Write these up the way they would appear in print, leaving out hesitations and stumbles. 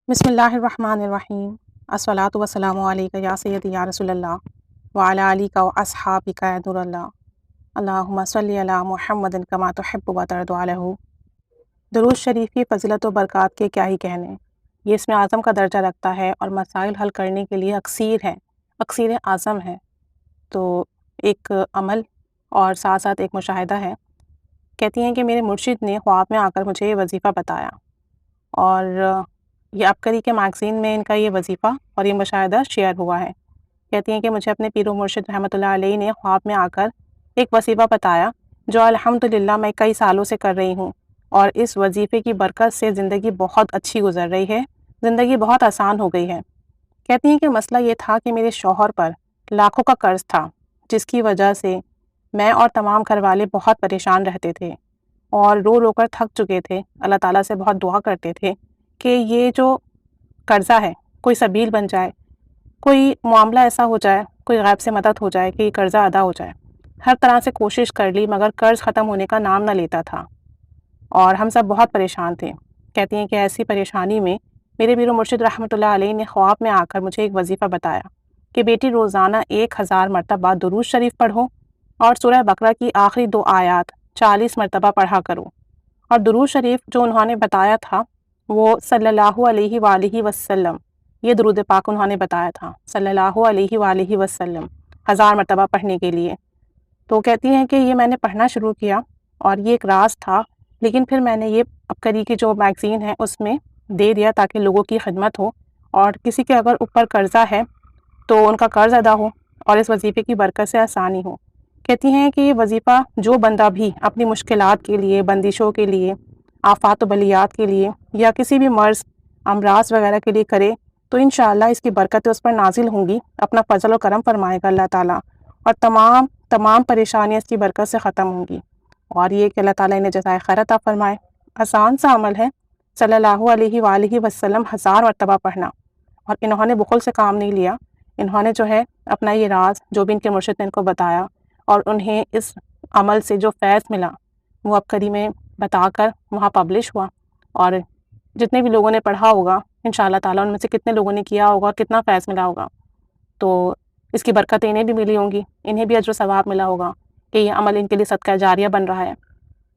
بسم اللہ الرحمن الرحیم الصلاۃ والسلام علیک یا سیدی یا رسول اللہ وعلی آلک و اصحابک یا نور اللہ اللہم صلی علی محمد کما تحب و ترضی علیہ۔ درود شریف کی فضیلت و برکات کے کیا ہی کہنے، یہ اسم اعظم کا درجہ رکھتا ہے اور مسائل حل کرنے کے لیے اکثیر اعظم ہے۔ تو ایک عمل اور ساتھ ساتھ ایک مشاہدہ ہے۔ کہتی ہیں کہ میرے مرشد نے خواب میں آ کر مجھے یہ وظیفہ بتایا، اور یہ عبقری کے میگزین میں ان کا یہ وظیفہ اور یہ مشاہدہ شیئر ہوا ہے۔ کہتی ہیں کہ مجھے اپنے پیر و مرشد رحمۃ اللہ علیہ نے خواب میں آ کر ایک وظیفہ بتایا جو الحمدللہ میں کئی سالوں سے کر رہی ہوں، اور اس وظیفے کی برکت سے زندگی بہت اچھی گزر رہی ہے، زندگی بہت آسان ہو گئی ہے۔ کہتی ہیں کہ مسئلہ یہ تھا کہ میرے شوہر پر لاکھوں کا قرض تھا، جس کی وجہ سے میں اور تمام گھر والے بہت پریشان رہتے تھے اور رو رو کر تھک چکے تھے۔ اللہ تعالیٰ سے بہت دعا کرتے تھے کہ یہ جو قرضہ ہے کوئی سبیل بن جائے، کوئی معاملہ ایسا ہو جائے، کوئی غیب سے مدد ہو جائے کہ یہ قرضہ ادا ہو جائے۔ ہر طرح سے کوشش کر لی مگر قرض ختم ہونے کا نام نہ لیتا تھا، اور ہم سب بہت پریشان تھے۔ کہتی ہیں کہ ایسی پریشانی میں میرے پیر و مرشد رحمۃ اللہ علیہ نے خواب میں آ کر مجھے ایک وظیفہ بتایا کہ بیٹی روزانہ 1000 مرتبہ درود شریف پڑھو اور سورہ بقرہ کی آخری 2 آیات 40 مرتبہ پڑھا کرو۔ اور درود شریف جو انہوں نے بتایا تھا وہ صلی اللہ علیہ وآلہ وسلم، یہ درود پاک انہوں نے بتایا تھا صلی اللہ علیہ وآلہ وسلم 1000 مرتبہ پڑھنے کے لیے۔ تو کہتی ہیں کہ یہ میں نے پڑھنا شروع کیا، اور یہ ایک راز تھا، لیکن پھر میں نے یہ عبقری کی جو میگزین ہے اس میں دے دیا تاکہ لوگوں کی خدمت ہو، اور کسی کے اگر اوپر قرضہ ہے تو ان کا قرض ادا ہو اور اس وظیفے کی برکت سے آسانی ہو۔ کہتی ہیں کہ یہ وظیفہ جو بندہ بھی اپنی مشکلات کے لیے، بندشوں کے لیے، آفات و بلیات کے لیے، یا کسی بھی مرض امراض وغیرہ کے لیے کرے تو انشاءاللہ اس کی برکتیں اس پر نازل ہوں گی، اپنا فضل و کرم فرمائے گا اللہ تعالیٰ، اور تمام پریشانیاں اس کی برکت سے ختم ہوں گی، اور یہ کہ اللہ تعالیٰ انہیں جزائے خیر عطا فرمائے۔ آسان سا عمل ہے صلی اللہ علیہ وآلہ وسلم 1000 مرتبہ پڑھنا، اور انہوں نے بخل سے کام نہیں لیا۔ انہوں نے جو ہے اپنا یہ راز جو بھی ان کے مرشد نے ان کو بتایا، اور انہیں اس عمل سے جو فیض ملا وہ عبقری میں بتا کر وہاں پبلش ہوا، اور جتنے بھی لوگوں نے پڑھا ہوگا انشاءاللہ تعالیٰ ان میں سے کتنے لوگوں نے کیا ہوگا اور کتنا فیض ملا ہوگا، تو اس کی برکتیں انہیں بھی ملی ہوں گی، انہیں بھی اجر و ثواب ملا ہوگا کہ یہ عمل ان کے لیے صدقہ جاریہ بن رہا ہے۔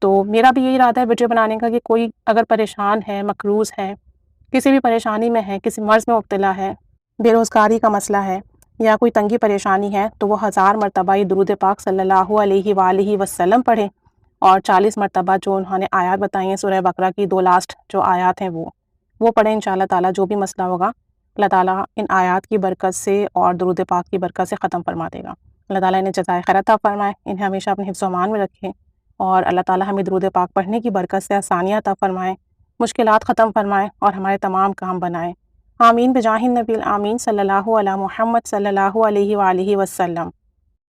تو میرا بھی یہی ارادہ ہے ویڈیو بنانے کا کہ کوئی اگر پریشان ہے، مقروض ہے، کسی بھی پریشانی میں ہے، کسی مرض میں مبتلا ہے، بے روزگاری کا مسئلہ ہے، یا کوئی تنگی پریشانی ہے، تو وہ 1000 مرتبہ یہ درود پاک صلی اللہ علیہ وآلہ وسلم پڑھیں، اور 40 مرتبہ جو انہوں نے آیات بتائی ہیں سورہ بقرہ کی 2 لاسٹ جو آیات ہیں وہ پڑھیں۔ انشاءاللہ تعالیٰ جو بھی مسئلہ ہوگا اللہ تعالیٰ ان آیات کی برکت سے اور درود پاک کی برکت سے ختم فرما دے گا۔ اللہ تعالیٰ انہیں جزائے خیر عطا فرمائے، انہیں ہمیشہ اپنے حفظ و امان میں رکھیں، اور اللہ تعالیٰ ہمیں درود پاک پڑھنے کی برکت سے آسانیاں عطا فرمائیں، مشکلات ختم فرمائیں، اور ہمارے تمام کام بنائیں۔ آمین بجاہ النبی آمین صلی اللہ علی محمد صلی اللہ علیہ وآلہ وسلم۔